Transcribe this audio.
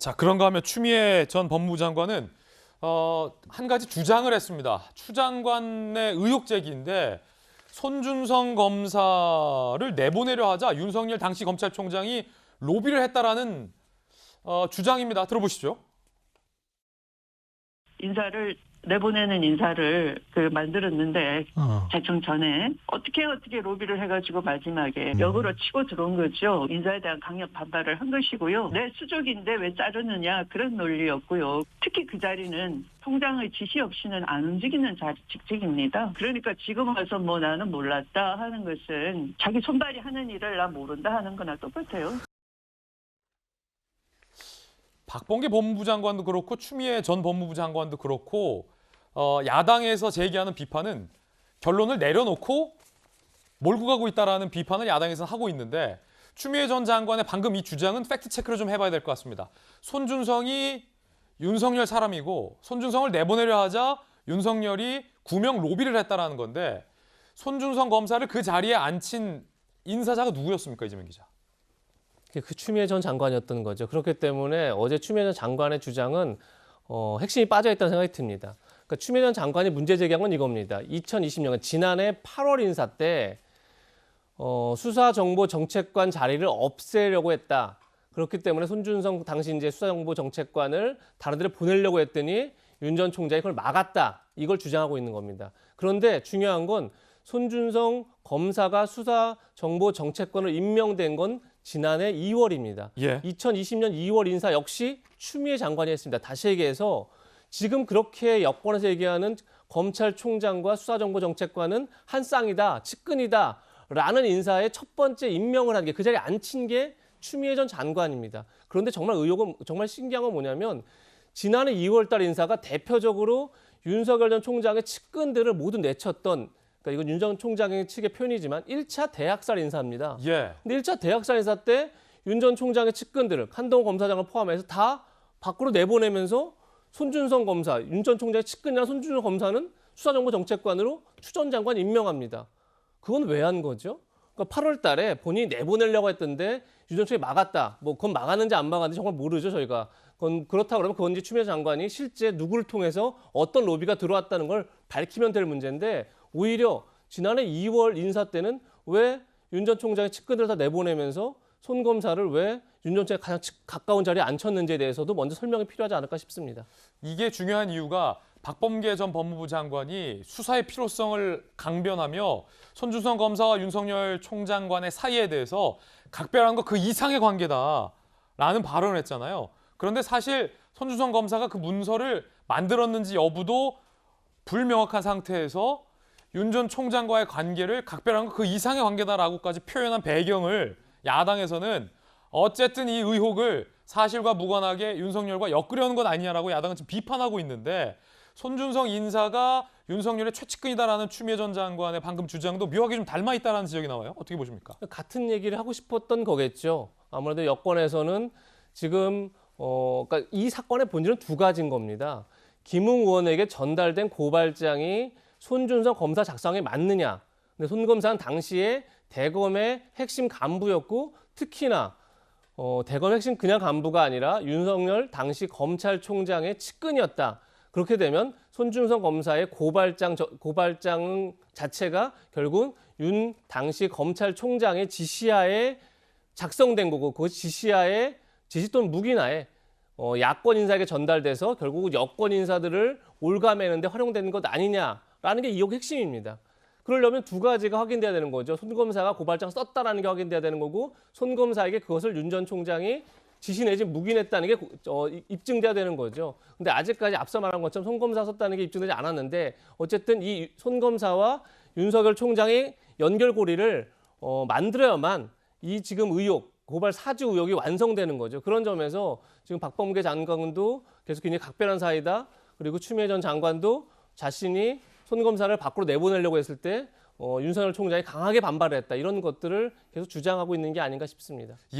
자, 그런가 하면 추미애 전 법무부 장관은 한 가지 주장을 했습니다. 추 장관의 의혹 제기인데 손준성 검사를 내보내려 하자 윤석열 당시 검찰총장이 로비를 했다라는 주장입니다. 들어보시죠. 인사를 내보내는 인사를 만들었는데 대충 전에 어떻게 로비를 해가지고 마지막에 역으로 치고 들어온 거죠. 인사에 대한 강력 반발을 한 것이고요. 내 수족인데 왜 자르느냐 그런 논리였고요. 특히 그 자리는 총장의 지시 없이는 안 움직이는 직책입니다. 그러니까 지금 와서 뭐 나는 몰랐다 하는 것은 자기 손발이 하는 일을 나 모른다 하는 거나 똑같아요. 박범계 법무부 장관도 그렇고 추미애 전 법무부 장관도 그렇고 야당에서 제기하는 비판은 결론을 내려놓고 몰고 가고 있다라는 비판을 야당에서는 하고 있는데 추미애 전 장관의 방금 이 주장은 팩트 체크를 좀 해봐야 될 것 같습니다. 손준성이 윤석열 사람이고 손준성을 내보내려 하자 윤석열이 구명 로비를 했다라는 건데 손준성 검사를 그 자리에 앉힌 인사자가 누구였습니까, 이재명 기자? 그 추미애 전 장관이었던 거죠. 그렇기 때문에 어제 추미애 전 장관의 주장은 핵심이 빠져있다는 생각이 듭니다. 그러니까 추미애 전 장관이 문제 제기한 건 이겁니다. 2020년 지난해 8월 인사 때 수사정보정책관 자리를 없애려고 했다. 그렇기 때문에 손준성 당시 이제 수사정보정책관을 다른 데를 보내려고 했더니 윤 전 총장이 그걸 막았다. 이걸 주장하고 있는 겁니다. 그런데 중요한 건 손준성 검사가 수사정보정책관으로 임명된 건 지난해 2월입니다. 예. 2020년 2월 인사 역시 추미애 장관이 했습니다. 다시 얘기해서 지금 그렇게 여권에서 얘기하는 검찰총장과 수사정보정책관은 한 쌍이다, 측근이다 라는 인사의 첫 번째 임명을 한 게 그 자리에 앉힌 게 추미애 전 장관입니다. 그런데 정말 의혹은 정말 신기한 건 뭐냐면 지난해 2월 달 인사가 대표적으로 윤석열 전 총장의 측근들을 모두 내쳤던 그러니까 이건 윤 전 총장의 측의 표현이지만 1차 대학살 인사입니다. 예. 근데 1차 대학살 인사 때 윤 전 총장의 측근들을 한동훈 검사장을 포함해서 다 밖으로 내보내면서 손준성 검사, 윤 전 총장의 측근이나 손준성 검사는 수사정보정책관으로 추 전 장관 임명합니다. 그건 왜 한 거죠? 그러니까 8월 달에 본인이 내보내려고 했던데 윤 전 총장이 막았다. 뭐 그건 막았는지 안 막았는지 정말 모르죠, 저희가. 그렇다 그러면 그건 이제 추미애 장관이 실제 누구를 통해서 어떤 로비가 들어왔다는 걸 밝히면 될 문제인데 오히려 지난해 2월 인사 때는 왜 윤 전 총장의 측근들을 다 내보내면서 손 검사를 왜 윤 전 총장이 가장 가까운 자리에 앉혔는지에 대해서도 먼저 설명이 필요하지 않을까 싶습니다. 이게 중요한 이유가 박범계 전 법무부 장관이 수사의 필요성을 강변하며 손준성 검사와 윤석열 총장 간의 사이에 대해서 각별한 거 그 이상의 관계다라는 발언을 했잖아요. 그런데 사실 손준성 검사가 그 문서를 만들었는지 여부도 불명확한 상태에서 윤 전 총장과의 관계를 각별한 거 그 이상의 관계다라고까지 표현한 배경을 야당에서는 어쨌든 이 의혹을 사실과 무관하게 윤석열과 엮으려는 것 아니냐라고 야당은 지금 비판하고 있는데 손준성 인사가 윤석열의 최측근이다라는 추미애 전 장관의 방금 주장도 묘하게 좀 닮아있다라는 지적이 나와요. 어떻게 보십니까? 같은 얘기를 하고 싶었던 거겠죠. 아무래도 여권에서는 지금 그러니까 이 사건의 본질은 두 가지인 겁니다. 김웅 의원에게 전달된 고발장이 손준성 검사 작성에 맞느냐. 근데 손 검사는 당시에 대검의 핵심 간부였고 특히나 대검 핵심 그냥 간부가 아니라 윤석열 당시 검찰총장의 측근이었다. 그렇게 되면 손준성 검사의 고발장 자체가 결국 윤 당시 검찰총장의 지시하에 작성된 거고 그 지시하에 지시 또는 묵인하에 야권 인사에게 전달돼서 결국 여권 인사들을 올가매는데 활용되는 것 아니냐라는 게 의혹 핵심입니다. 그러려면 두 가지가 확인돼야 되는 거죠. 손 검사가 고발장 썼다라는 게 확인돼야 되는 거고 손 검사에게 그것을 윤 전 총장이 지시 내지 묵인했다는 게 입증돼야 되는 거죠. 근데 아직까지 앞서 말한 것처럼 손 검사 썼다는 게 입증되지 않았는데 어쨌든 이 손 검사와 윤석열 총장의 연결고리를 만들어야만 이 지금 의혹, 고발 사주 의혹이 완성되는 거죠. 그런 점에서 지금 박범계 장관도 계속 굉장히 각별한 사이다. 그리고 추미애 전 장관도 자신이 손 검사를 밖으로 내보내려고 했을 때 윤석열 총장이 강하게 반발을 했다. 이런 것들을 계속 주장하고 있는 게 아닌가 싶습니다. 예.